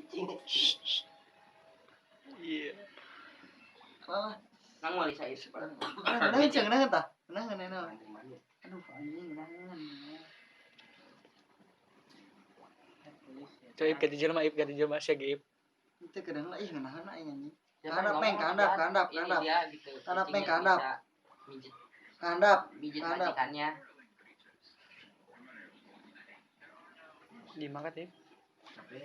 cicing. Iya. Kalah. Nang wali saya. Kenangan ceng kenangan tah. Kenangan enak. Aduh anjing kenangan. Coy ganti jelema ip ganti jelema sia ge ip. Itu kadang lah ih kenangan anjing. Kandap Kandap. Gitu. Kandap peng kandap. Mijit majikannya. Dimakan ip. Tapi